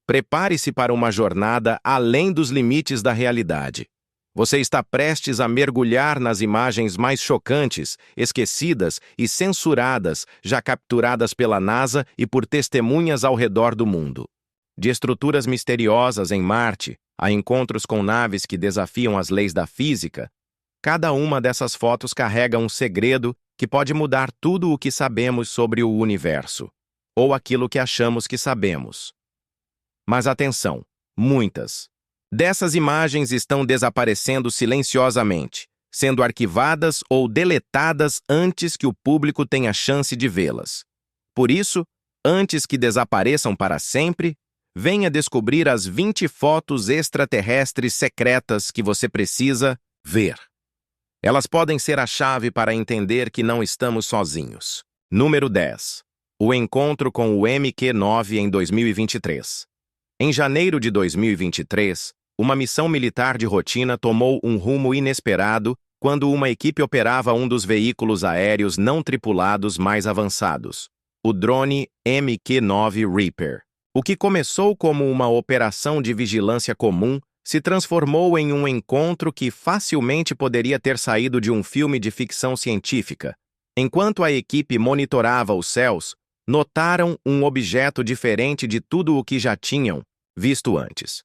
Prepare-se para uma jornada além dos limites da realidade. Você está prestes a mergulhar nas imagens mais chocantes, esquecidas e censuradas já capturadas pela NASA e por testemunhas ao redor do mundo. De estruturas misteriosas em Marte a encontros com naves que desafiam as leis da física, cada uma dessas fotos carrega um segredo que pode mudar tudo o que sabemos sobre o universo, ou aquilo que achamos que sabemos. Mas atenção, muitas dessas imagens estão desaparecendo silenciosamente, sendo arquivadas ou deletadas antes que o público tenha chance de vê-las. Por isso, antes que desapareçam para sempre, venha descobrir as 20 fotos extraterrestres secretas que você precisa ver. Elas podem ser a chave para entender que não estamos sozinhos. Número 10. O encontro com o MQ-9 em 2023. Em janeiro de 2023, uma missão militar de rotina tomou um rumo inesperado quando uma equipe operava um dos veículos aéreos não tripulados mais avançados, o drone MQ-9 Reaper. O que começou como uma operação de vigilância comum se transformou em um encontro que facilmente poderia ter saído de um filme de ficção científica. Enquanto a equipe monitorava os céus, notaram um objeto diferente de tudo o que já tinham visto antes.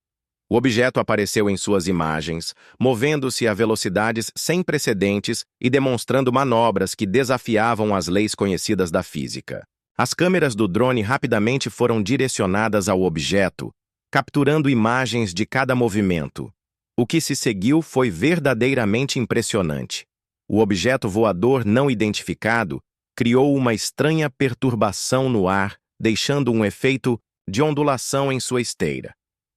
O objeto apareceu em suas imagens, movendo-se a velocidades sem precedentes e demonstrando manobras que desafiavam as leis conhecidas da física. As câmeras do drone rapidamente foram direcionadas ao objeto, capturando imagens de cada movimento. O que se seguiu foi verdadeiramente impressionante. O objeto voador não identificado criou uma estranha perturbação no ar, deixando um efeito de ondulação em sua esteira.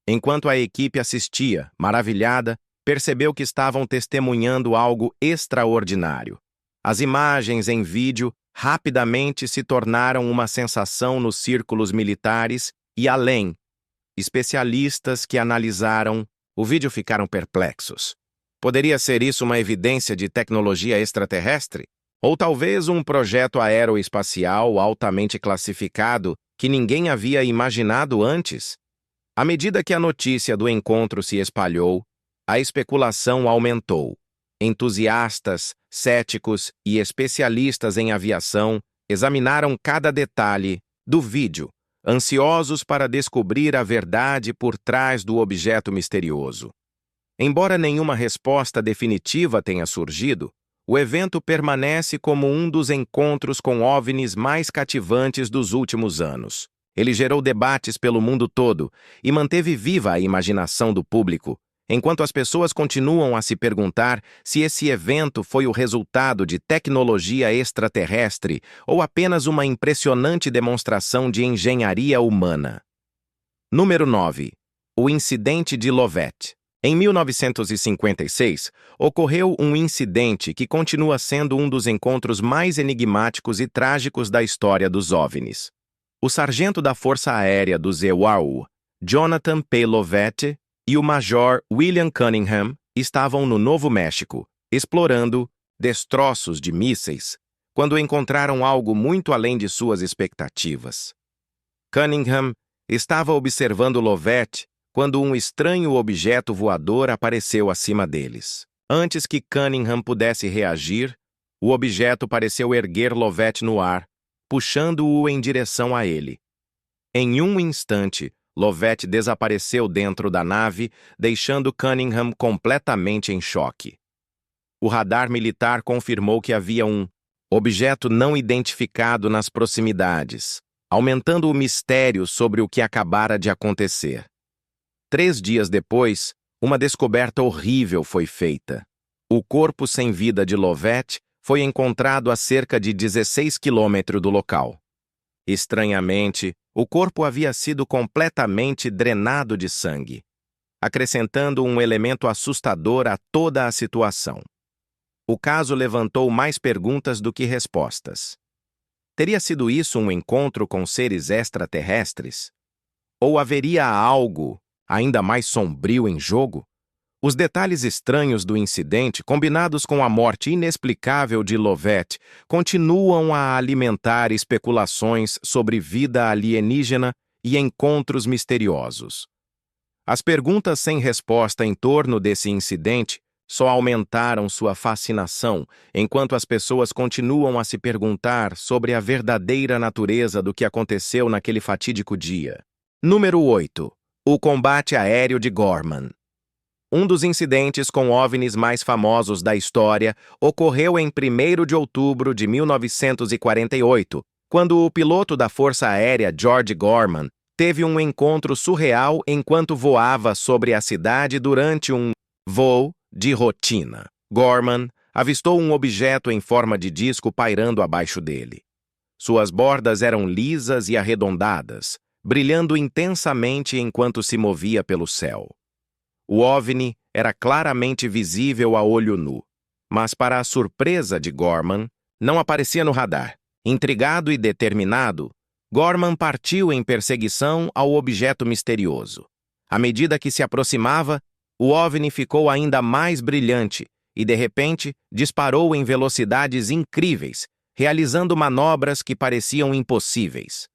Enquanto a equipe assistia, maravilhada, percebeu que estavam testemunhando algo extraordinário. As imagens em vídeo rapidamente se tornaram uma sensação nos círculos militares e além. Especialistas que analisaram o vídeo ficaram perplexos. Poderia ser isso uma evidência de tecnologia extraterrestre? Ou talvez um projeto aeroespacial altamente classificado que ninguém havia imaginado antes? À medida que a notícia do encontro se espalhou, a especulação aumentou. Entusiastas, céticos e especialistas em aviação examinaram cada detalhe do vídeo, ansiosos para descobrir a verdade por trás do objeto misterioso. Embora nenhuma resposta definitiva tenha surgido, o evento permanece como um dos encontros com OVNIs mais cativantes dos últimos anos. Ele gerou debates pelo mundo todo e manteve viva a imaginação do público, enquanto as pessoas continuam a se perguntar se esse evento foi o resultado de tecnologia extraterrestre ou apenas uma impressionante demonstração de engenharia humana. Número 9. O incidente de Lovett. Em 1956, ocorreu um incidente que continua sendo um dos encontros mais enigmáticos e trágicos da história dos OVNIs. O sargento da Força Aérea do EWAU, Jonathan P. Lovett, e o Major William Cunningham estavam no Novo México, explorando destroços de mísseis, quando encontraram algo muito além de suas expectativas. Cunningham estava observando Lovett quando um estranho objeto voador apareceu acima deles. Antes que Cunningham pudesse reagir, o objeto pareceu erguer Lovett no ar, puxando-o em direção a ele. Em um instante, Lovett desapareceu dentro da nave, deixando Cunningham completamente em choque. O radar militar confirmou que havia um objeto não identificado nas proximidades, aumentando o mistério sobre o que acabara de acontecer. 3 dias depois, uma descoberta horrível foi feita. O corpo sem vida de Lovett foi encontrado a cerca de 16 quilômetros do local. Estranhamente, o corpo havia sido completamente drenado de sangue, acrescentando um elemento assustador a toda a situação. O caso levantou mais perguntas do que respostas. Teria sido isso um encontro com seres extraterrestres? Ou haveria algo ainda mais sombrio em jogo? Os detalhes estranhos do incidente, combinados com a morte inexplicável de Lovett, continuam a alimentar especulações sobre vida alienígena e encontros misteriosos. As perguntas sem resposta em torno desse incidente só aumentaram sua fascinação, enquanto as pessoas continuam a se perguntar sobre a verdadeira natureza do que aconteceu naquele fatídico dia. Número 8. O combate aéreo de Gorman. Um dos incidentes com OVNIs mais famosos da história ocorreu em 1º de outubro de 1948, quando o piloto da Força Aérea George Gorman teve um encontro surreal enquanto voava sobre a cidade durante um voo de rotina. Gorman avistou um objeto em forma de disco pairando abaixo dele. Suas bordas eram lisas e arredondadas, brilhando intensamente enquanto se movia pelo céu. O OVNI era claramente visível a olho nu, mas para a surpresa de Gorman, não aparecia no radar. Intrigado e determinado, Gorman partiu em perseguição ao objeto misterioso. À medida que se aproximava, o OVNI ficou ainda mais brilhante e, de repente, disparou em velocidades incríveis, realizando manobras que pareciam impossíveis.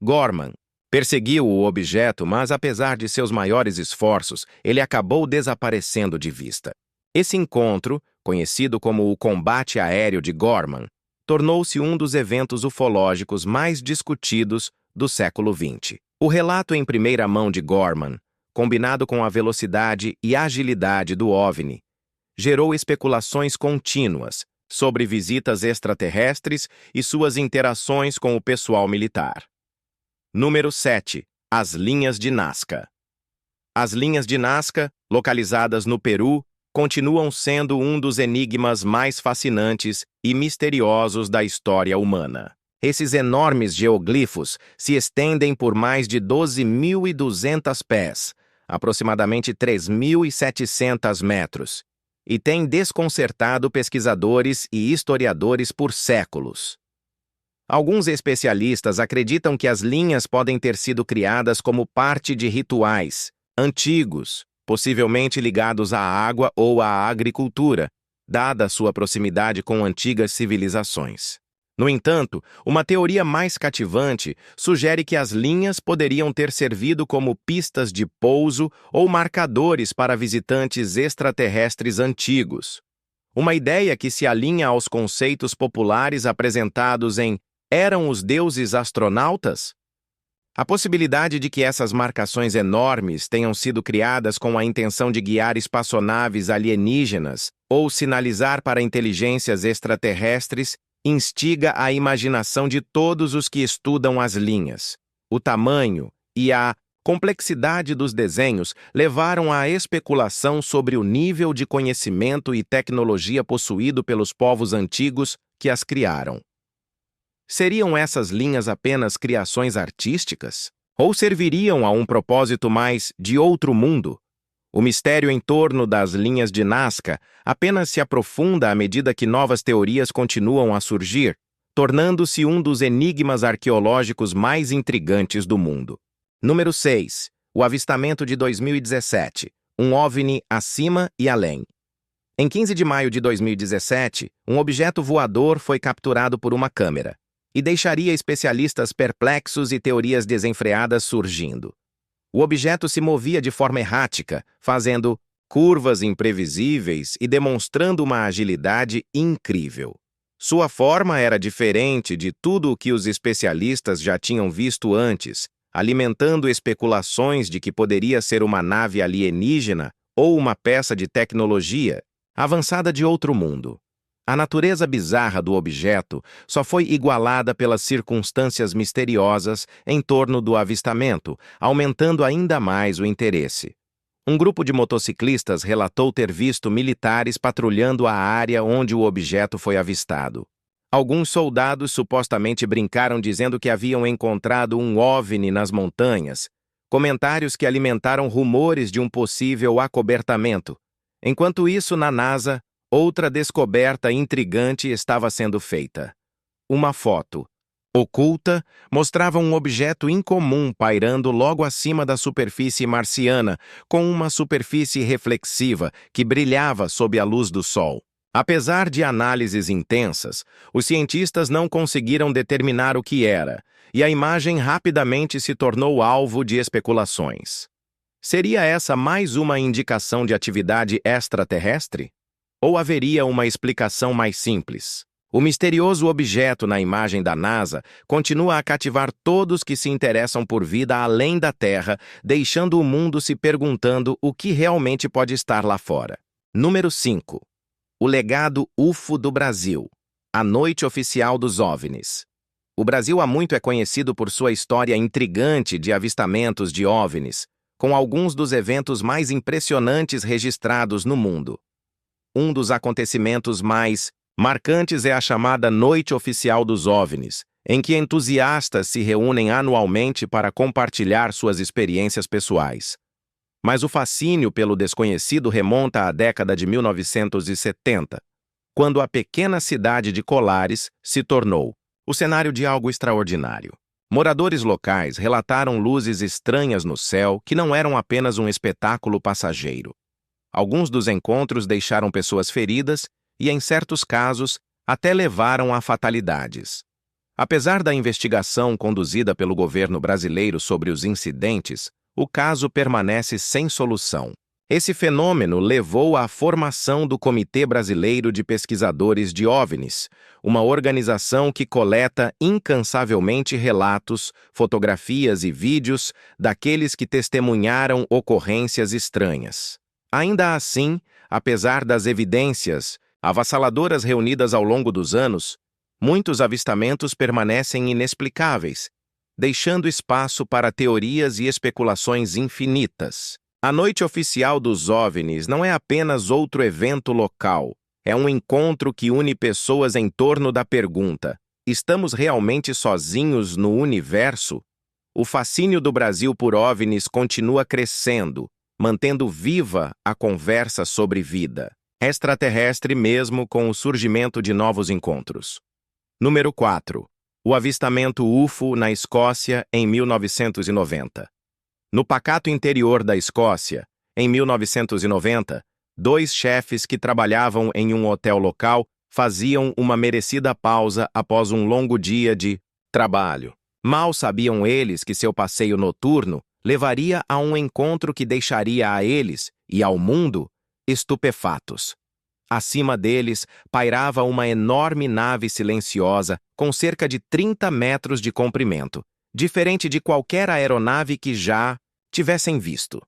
Gorman perseguiu o objeto, mas apesar de seus maiores esforços, ele acabou desaparecendo de vista. Esse encontro, conhecido como o combate aéreo de Gorman, tornou-se um dos eventos ufológicos mais discutidos do século XX. O relato em primeira mão de Gorman, combinado com a velocidade e agilidade do OVNI, gerou especulações contínuas sobre visitas extraterrestres e suas interações com o pessoal militar. Número 7. As linhas de Nazca. As linhas de Nazca, localizadas no Peru, continuam sendo um dos enigmas mais fascinantes e misteriosos da história humana. Esses enormes geoglifos se estendem por mais de 12.200 pés, aproximadamente 3.700 metros, e têm desconcertado pesquisadores e historiadores por séculos. Alguns especialistas acreditam que as linhas podem ter sido criadas como parte de rituais antigos, possivelmente ligados à água ou à agricultura, dada sua proximidade com antigas civilizações. No entanto, uma teoria mais cativante sugere que as linhas poderiam ter servido como pistas de pouso ou marcadores para visitantes extraterrestres antigos. Uma ideia que se alinha aos conceitos populares apresentados em Eram os Deuses Astronautas? A possibilidade de que essas marcações enormes tenham sido criadas com a intenção de guiar espaçonaves alienígenas ou sinalizar para inteligências extraterrestres instiga a imaginação de todos os que estudam as linhas. O tamanho e a complexidade dos desenhos levaram à especulação sobre o nível de conhecimento e tecnologia possuído pelos povos antigos que as criaram. Seriam essas linhas apenas criações artísticas? Ou serviriam a um propósito mais de outro mundo? O mistério em torno das linhas de Nazca apenas se aprofunda à medida que novas teorias continuam a surgir, tornando-se um dos enigmas arqueológicos mais intrigantes do mundo. Número 6. O avistamento de 2017. Um OVNI acima e além. Em 15 de maio de 2017, um objeto voador foi capturado por uma câmera e deixaria especialistas perplexos e teorias desenfreadas surgindo. O objeto se movia de forma errática, fazendo curvas imprevisíveis e demonstrando uma agilidade incrível. Sua forma era diferente de tudo o que os especialistas já tinham visto antes, alimentando especulações de que poderia ser uma nave alienígena ou uma peça de tecnologia avançada de outro mundo. A natureza bizarra do objeto só foi igualada pelas circunstâncias misteriosas em torno do avistamento, aumentando ainda mais o interesse. Um grupo de motociclistas relatou ter visto militares patrulhando a área onde o objeto foi avistado. Alguns soldados supostamente brincaram dizendo que haviam encontrado um OVNI nas montanhas, comentários que alimentaram rumores de um possível acobertamento. Enquanto isso, na NASA, outra descoberta intrigante estava sendo feita. Uma foto, oculta, mostrava um objeto incomum pairando logo acima da superfície marciana, com uma superfície reflexiva que brilhava sob a luz do Sol. Apesar de análises intensas, os cientistas não conseguiram determinar o que era, e a imagem rapidamente se tornou alvo de especulações. Seria essa mais uma indicação de atividade extraterrestre? Ou haveria uma explicação mais simples? O misterioso objeto na imagem da NASA continua a cativar todos que se interessam por vida além da Terra, deixando o mundo se perguntando o que realmente pode estar lá fora. Número 5. O legado UFO do Brasil. A Noite Oficial dos OVNIs. O Brasil há muito é conhecido por sua história intrigante de avistamentos de OVNIs, com alguns dos eventos mais impressionantes registrados no mundo. Um dos acontecimentos mais marcantes é a chamada Noite Oficial dos OVNIs, em que entusiastas se reúnem anualmente para compartilhar suas experiências pessoais. Mas o fascínio pelo desconhecido remonta à década de 1970, quando a pequena cidade de Colares se tornou o cenário de algo extraordinário. Moradores locais relataram luzes estranhas no céu que não eram apenas um espetáculo passageiro. Alguns dos encontros deixaram pessoas feridas e, em certos casos, até levaram a fatalidades. Apesar da investigação conduzida pelo governo brasileiro sobre os incidentes, o caso permanece sem solução. Esse fenômeno levou à formação do Comitê Brasileiro de Pesquisadores de OVNIs, uma organização que coleta incansavelmente relatos, fotografias e vídeos daqueles que testemunharam ocorrências estranhas. Ainda assim, apesar das evidências avassaladoras reunidas ao longo dos anos, muitos avistamentos permanecem inexplicáveis, deixando espaço para teorias e especulações infinitas. A Noite Oficial dos OVNIs não é apenas outro evento local, é um encontro que une pessoas em torno da pergunta: estamos realmente sozinhos no universo? O fascínio do Brasil por OVNIs continua crescendo, mantendo viva a conversa sobre vida extraterrestre mesmo com o surgimento de novos encontros. Número 4. O avistamento UFO na Escócia em 1990. No pacato interior da Escócia, em 1990, 2 chefes que trabalhavam em um hotel local faziam uma merecida pausa após um longo dia de trabalho. Mal sabiam eles que seu passeio noturno levaria a um encontro que deixaria a eles e ao mundo estupefatos. Acima deles pairava uma enorme nave silenciosa com cerca de 30 metros de comprimento, diferente de qualquer aeronave que já tivessem visto.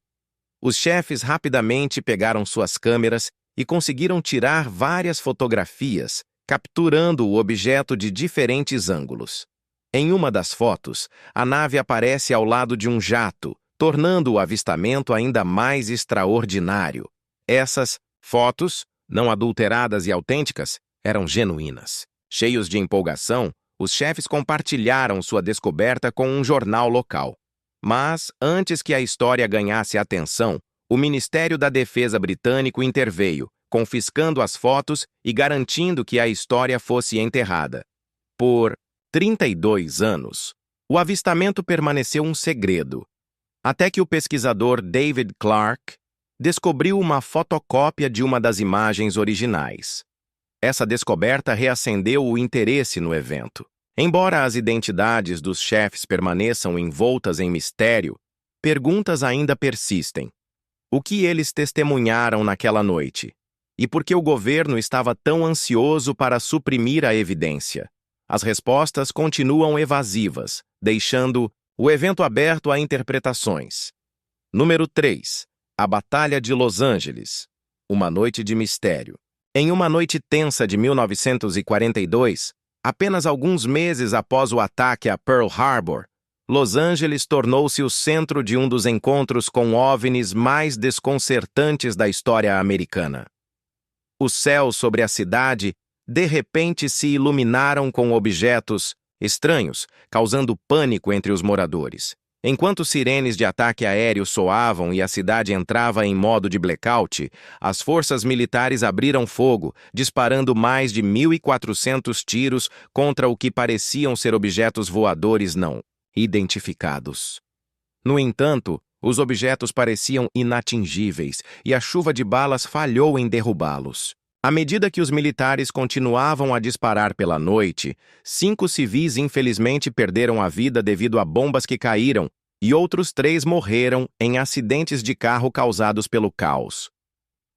Os chefes rapidamente pegaram suas câmeras e conseguiram tirar várias fotografias, capturando o objeto de diferentes ângulos. Em uma das fotos, a nave aparece ao lado de um jato, tornando o avistamento ainda mais extraordinário. Essas fotos, não adulteradas e autênticas, eram genuínas. Cheios de empolgação, os chefes compartilharam sua descoberta com um jornal local. Mas, antes que a história ganhasse atenção, o Ministério da Defesa britânico interveio, confiscando as fotos e garantindo que a história fosse enterrada. Por 32 anos, o avistamento permaneceu um segredo, até que o pesquisador David Clark descobriu uma fotocópia de uma das imagens originais. Essa descoberta reacendeu o interesse no evento. Embora as identidades dos chefes permaneçam envoltas em mistério, perguntas ainda persistem. O que eles testemunharam naquela noite? E por que o governo estava tão ansioso para suprimir a evidência? As respostas continuam evasivas, deixando o evento aberto a interpretações. Número 3. A Batalha de Los Angeles. Uma noite de mistério. Em uma noite tensa de 1942, apenas alguns meses após o ataque a Pearl Harbor, Los Angeles tornou-se o centro de um dos encontros com OVNIs mais desconcertantes da história americana. Os céus sobre a cidade, de repente, se iluminaram com objetos estranhos, causando pânico entre os moradores. Enquanto sirenes de ataque aéreo soavam e a cidade entrava em modo de blackout, as forças militares abriram fogo, disparando mais de 1.400 tiros contra o que pareciam ser objetos voadores não identificados. No entanto, os objetos pareciam inatingíveis e a chuva de balas falhou em derrubá-los. À medida que os militares continuavam a disparar pela noite, 5 civis infelizmente perderam a vida devido a bombas que caíram e outros 3 morreram em acidentes de carro causados pelo caos.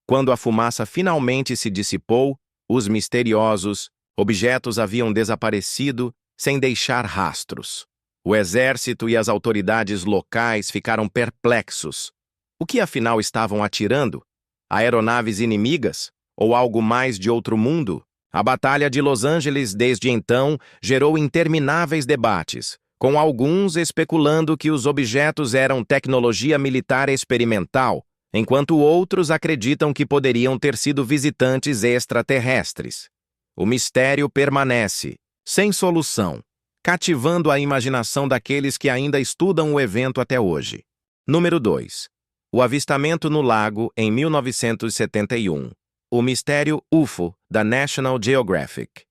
Quando a fumaça finalmente se dissipou, os misteriosos objetos haviam desaparecido sem deixar rastros. O exército e as autoridades locais ficaram perplexos. O que afinal estavam atirando? Aeronaves inimigas? Ou algo mais de outro mundo? A Batalha de Los Angeles, desde então, gerou intermináveis debates, com alguns especulando que os objetos eram tecnologia militar experimental, enquanto outros acreditam que poderiam ter sido visitantes extraterrestres. O mistério permanece, sem solução, cativando a imaginação daqueles que ainda estudam o evento até hoje. Número 2. O avistamento no lago em 1971. O mistério UFO da National Geographic.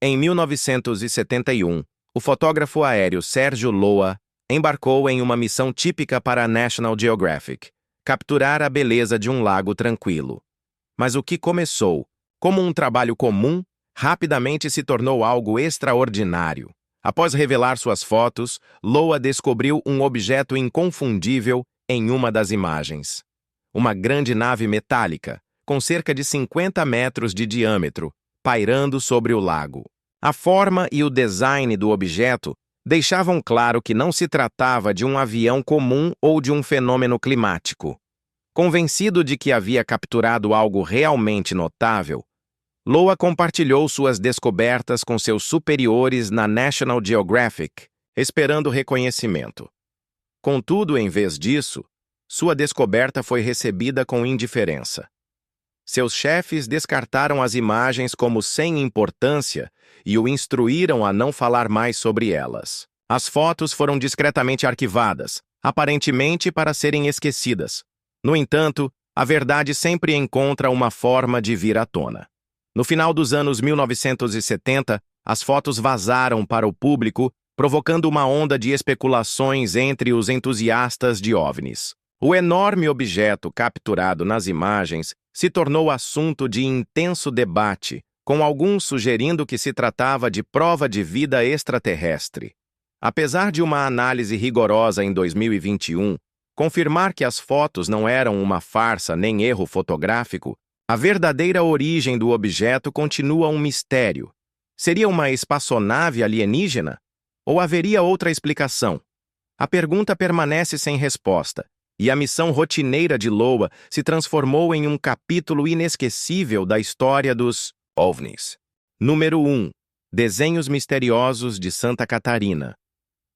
Em 1971, o fotógrafo aéreo Sérgio Loa embarcou em uma missão típica para a National Geographic, capturar a beleza de um lago tranquilo. Mas o que começou como um trabalho comum, rapidamente se tornou algo extraordinário. Após revelar suas fotos, Loa descobriu um objeto inconfundível em uma das imagens. Uma grande nave metálica, com cerca de 50 metros de diâmetro, pairando sobre o lago. A forma e o design do objeto deixavam claro que não se tratava de um avião comum ou de um fenômeno climático. Convencido de que havia capturado algo realmente notável, Loa compartilhou suas descobertas com seus superiores na National Geographic, esperando reconhecimento. Contudo, em vez disso, sua descoberta foi recebida com indiferença. Seus chefes descartaram as imagens como sem importância e o instruíram a não falar mais sobre elas. As fotos foram discretamente arquivadas, aparentemente para serem esquecidas. No entanto, a verdade sempre encontra uma forma de vir à tona. No final dos anos 1970, as fotos vazaram para o público, provocando uma onda de especulações entre os entusiastas de OVNIs. O enorme objeto capturado nas imagens se tornou assunto de intenso debate, com alguns sugerindo que se tratava de prova de vida extraterrestre. Apesar de uma análise rigorosa em 2021 confirmar que as fotos não eram uma farsa nem erro fotográfico, a verdadeira origem do objeto continua um mistério. Seria uma espaçonave alienígena? Ou haveria outra explicação? A pergunta permanece sem resposta, e a missão rotineira de Loa se transformou em um capítulo inesquecível da história dos OVNIs. Número 1. Desenhos misteriosos de Santa Catarina.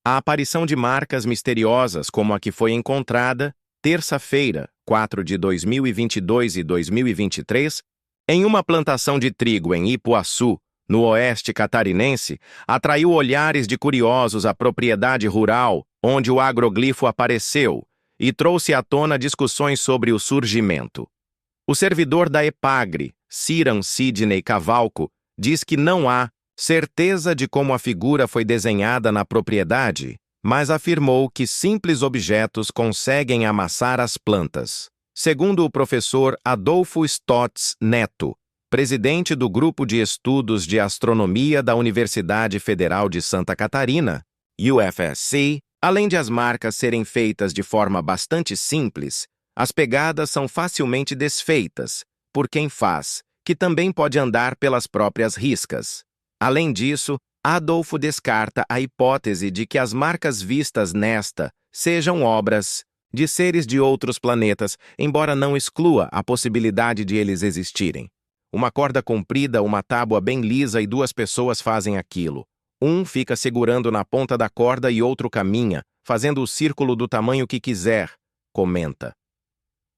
A aparição de marcas misteriosas como a que foi encontrada, terça-feira, 4 de 2022 e 2023, em uma plantação de trigo em Ipuaçu, no oeste catarinense, atraiu olhares de curiosos à propriedade rural onde o agroglifo apareceu e trouxe à tona discussões sobre o surgimento. O servidor da EPAGRE, Ciran Sidney Cavalco, diz que não há certeza de como a figura foi desenhada na propriedade, mas afirmou que simples objetos conseguem amassar as plantas. Segundo o professor Adolfo Stotz Neto, presidente do Grupo de Estudos de Astronomia da Universidade Federal de Santa Catarina, UFSC, além de as marcas serem feitas de forma bastante simples, as pegadas são facilmente desfeitas por quem faz, que também pode andar pelas próprias riscas. Além disso, Adolfo descarta a hipótese de que as marcas vistas nesta sejam obras de seres de outros planetas, embora não exclua a possibilidade de eles existirem. Uma corda comprida, uma tábua bem lisa e 2 pessoas fazem aquilo. Um fica segurando na ponta da corda e outro caminha, fazendo o círculo do tamanho que quiser, comenta.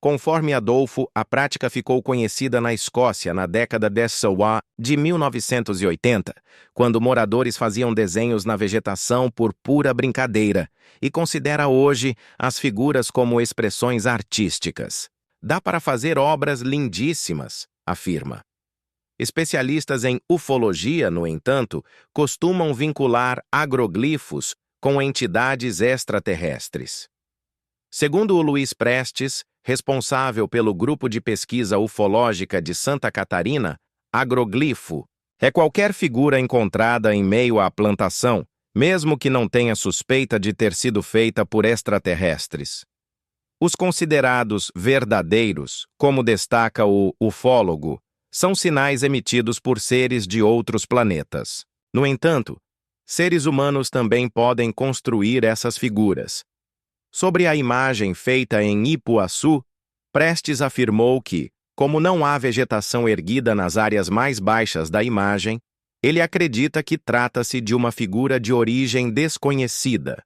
Conforme Adolfo, a prática ficou conhecida na Escócia na década de 1980, quando moradores faziam desenhos na vegetação por pura brincadeira, e considera hoje as figuras como expressões artísticas. Dá para fazer obras lindíssimas, afirma. Especialistas em ufologia, no entanto, costumam vincular agroglifos com entidades extraterrestres. Segundo o Luiz Prestes, responsável pelo Grupo de Pesquisa Ufológica de Santa Catarina, agroglifo é qualquer figura encontrada em meio à plantação, mesmo que não tenha suspeita de ter sido feita por extraterrestres. Os considerados verdadeiros, como destaca o ufólogo, são sinais emitidos por seres de outros planetas. No entanto, seres humanos também podem construir essas figuras. Sobre a imagem feita em Ipuaçu, Prestes afirmou que, como não há vegetação erguida nas áreas mais baixas da imagem, ele acredita que trata-se de uma figura de origem desconhecida.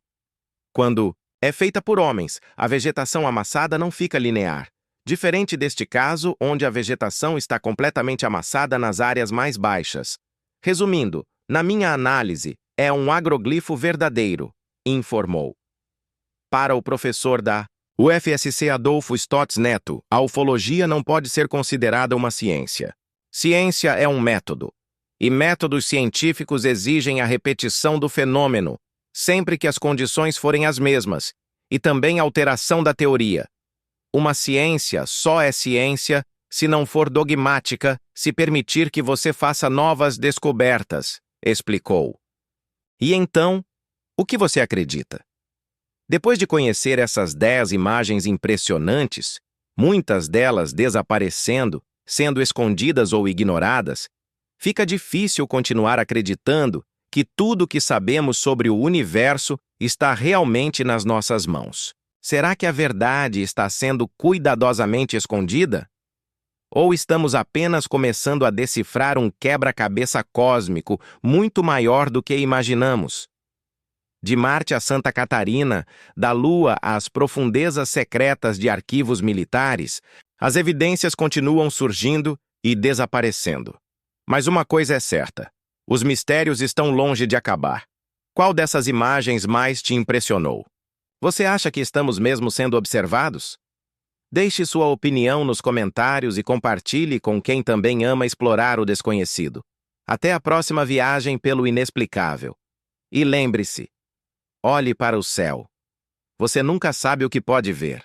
Quando é feita por homens, a vegetação amassada não fica linear, diferente deste caso, onde a vegetação está completamente amassada nas áreas mais baixas. Resumindo, na minha análise, é um agroglifo verdadeiro, informou. Para o professor da UFSC Adolfo Stotz Neto, a ufologia não pode ser considerada uma ciência. Ciência é um método, e métodos científicos exigem a repetição do fenômeno, sempre que as condições forem as mesmas, e também alteração da teoria. Uma ciência só é ciência se não for dogmática, se permitir que você faça novas descobertas, explicou. E então, o que você acredita? Depois de conhecer essas 10 imagens impressionantes, muitas delas desaparecendo, sendo escondidas ou ignoradas, fica difícil continuar acreditando que tudo o que sabemos sobre o universo está realmente nas nossas mãos. Será que a verdade está sendo cuidadosamente escondida? Ou estamos apenas começando a decifrar um quebra-cabeça cósmico muito maior do que imaginamos? De Marte a Santa Catarina, da Lua às profundezas secretas de arquivos militares, as evidências continuam surgindo e desaparecendo. Mas uma coisa é certa: os mistérios estão longe de acabar. Qual dessas imagens mais te impressionou? Você acha que estamos mesmo sendo observados? Deixe sua opinião nos comentários e compartilhe com quem também ama explorar o desconhecido. Até a próxima viagem pelo inexplicável. E lembre-se, olhe para o céu. Você nunca sabe o que pode ver.